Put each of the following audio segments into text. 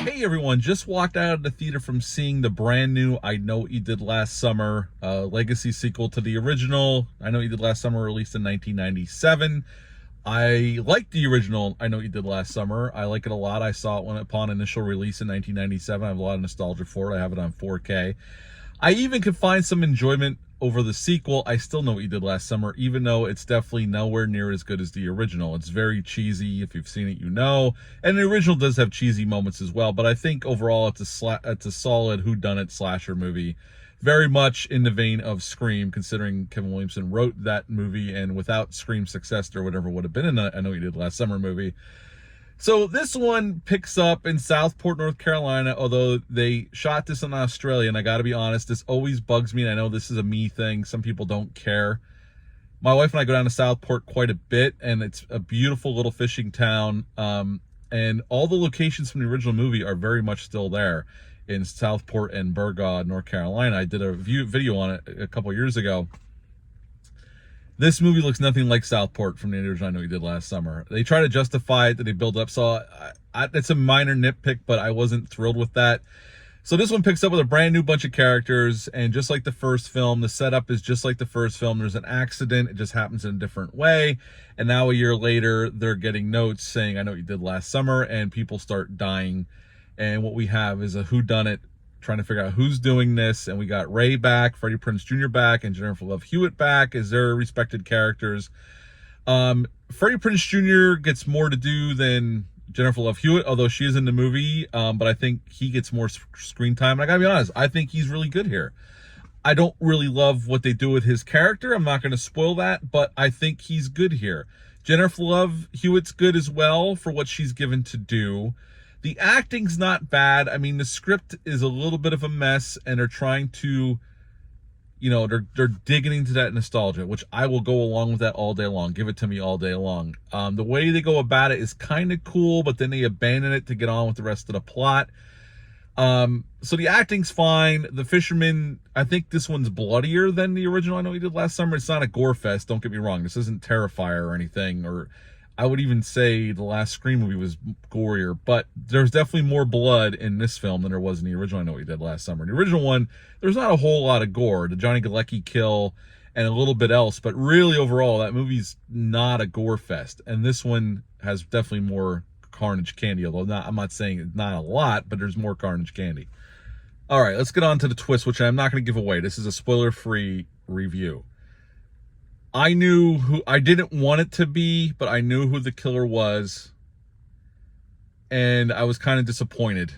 Hey everyone, just walked out of the theater from seeing the brand new I Know What You Did Last Summer, legacy sequel to the original I Know What You Did Last Summer, released in 1997. I like the original I Know What You Did Last Summer. I like it a lot. I saw it when upon initial release in 1997. I have a lot of nostalgia for it. I have it on 4K. I even could find some enjoyment over the sequel, I Still Know What You Did Last Summer, even though it's definitely nowhere near as good as the original. It's very cheesy. If you've seen it, you know. And the original does have cheesy moments as well, but I think overall it's a solid whodunit slasher movie. Very much in the vein of Scream, considering Kevin Williamson wrote that movie, and without Scream's success, there would never would have been in I Know What You Did Last Summer movie. So this one picks up in Southport, North Carolina, although they shot this in Australia, and I gotta be honest, this always bugs me, and I know this is a me thing. Some people don't care. My wife and I go down to Southport quite a bit, and it's a beautiful little fishing town, and all the locations from the original movie are very much still there in Southport and Burgaud, North Carolina. I did a video on it a couple years ago. This movie looks nothing like Southport from the original I Know You Did Last Summer. They try to justify it, that they build up, so it's a minor nitpick, but I wasn't thrilled with that. So this one picks up with a brand new bunch of characters, and just like the first film, the setup is just like the first film. There's an accident, it just happens in a different way, and now a year later, they're getting notes saying, I know what you did last summer, and people start dying, and what we have is a whodunit, trying to figure out who's doing this. And we got Ray back, Freddie Prinze Jr. back, and Jennifer Love Hewitt back as their respected characters. Freddie Prinze Jr. gets more to do than Jennifer Love Hewitt, although she is in the movie, but I think he gets more screen time. And I gotta be honest, I think he's really good here. I don't really love what they do with his character. I'm not going to spoil that, but I think he's good here. Jennifer Love Hewitt's good as well for what she's given to do. The acting's not bad. I mean, the script is a little bit of a mess, and they're trying to, you know, they're digging into that nostalgia, which I will go along with that all day long. Give it to me all day long. The way they go about it is kind of cool, but then they abandon it to get on with the rest of the plot. So the acting's fine. The fisherman, I think this one's bloodier than the original I Know You Did Last Summer. It's not a gore fest, don't get me wrong. This isn't Terrifier or anything, or I would even say the last Scream movie was gorier, but there's definitely more blood in this film than there was in the original I Know What You Did Last Summer. In the original one, there's not a whole lot of gore. The Johnny Galecki kill and a little bit else, but really overall, that movie's not a gore fest. And this one has definitely more carnage candy, although I'm not saying it's not a lot, but there's more carnage candy. All right, let's get on to the twist, which I'm not going to give away. This is a spoiler-free review. I knew who, I didn't want it to be, but I knew who the killer was. And I was kind of disappointed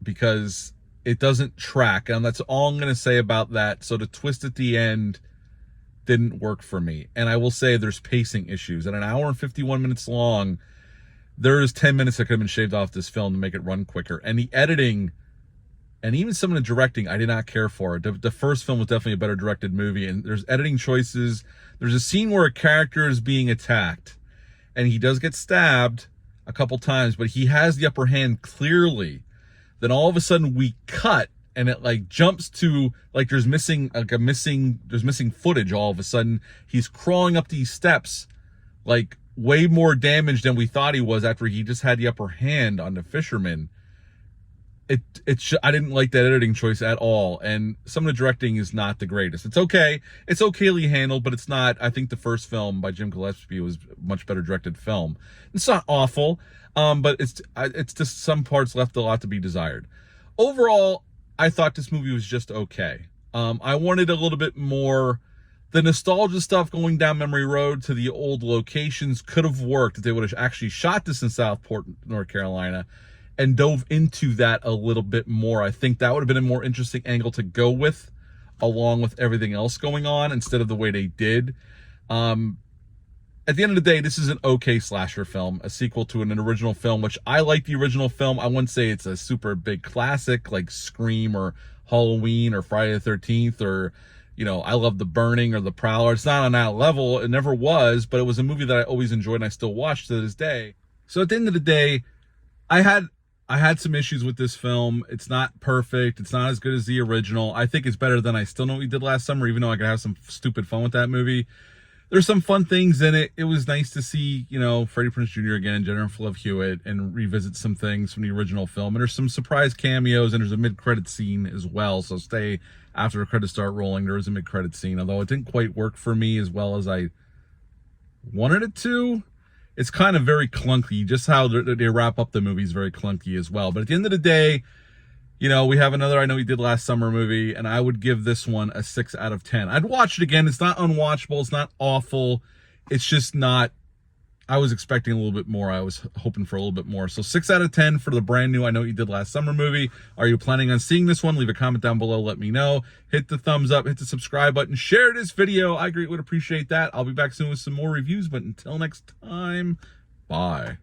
because it doesn't track. And that's all I'm going to say about that. So the twist at the end didn't work for me. And I will say there's pacing issues. At an hour and 51 minutes long, there is 10 minutes that could have been shaved off this film to make it run quicker. And the editing, and even some of the directing, I did not care for. The first film was definitely a better directed movie, and there's editing choices. There's a scene where a character is being attacked, and he does get stabbed a couple times, but he has the upper hand clearly. Then all of a sudden we cut, and it like jumps to like there's missing footage. All of a sudden he's crawling up these steps, like way more damage than we thought he was after he just had the upper hand on the fisherman. I didn't like that editing choice at all, and some of the directing is not the greatest. It's okayly handled, but it's not. I think the first film by Jim Gillespie was a much better directed film. It's not awful, but it's just some parts left a lot to be desired. Overall, I thought this movie was just okay. I wanted a little bit more. The nostalgia stuff going down memory road to the old locations could have worked if they would have actually shot this in Southport, North Carolina, and dove into that a little bit more. I think that would have been a more interesting angle to go with, along with everything else going on, instead of the way they did. At the end of the day, this is an okay slasher film, a sequel to an original film, which I like the original film. I wouldn't say it's a super big classic like Scream or Halloween or Friday the 13th or, you know, I love The Burning or The Prowler. It's not on that level. It never was, but it was a movie that I always enjoyed and I still watch to this day. So at the end of the day, I had some issues with this film. It's not perfect. It's not as good as the original. I think it's better than I Still Know What You Did Last Summer, even though I could have some stupid fun with that movie. there's some fun things in it. It was nice to see, you know, Freddie Prinze Jr. again, Jennifer Love Hewitt, and revisit some things from the original film. And there's some surprise cameos, and there's a mid-credit scene as well. So stay after the credits start rolling. There is a mid-credit scene, although it didn't quite work for me as well as I wanted it to. It's kind of very clunky. Just how they wrap up the movie is very clunky as well. But at the end of the day, you know, we have another I Know You Did Last Summer movie, and I would give this one a 6 out of 10. I'd watch it again. It's not unwatchable. It's not awful. It's just not, I was expecting a little bit more. I was hoping for a little bit more. So 6 out of 10 for the brand new I Know What You Did Last Summer movie. Are you planning on seeing this one? Leave a comment down below. Let me know. Hit the thumbs up. Hit the subscribe button. Share this video. I greatly would appreciate that. I'll be back soon with some more reviews. But until next time, bye.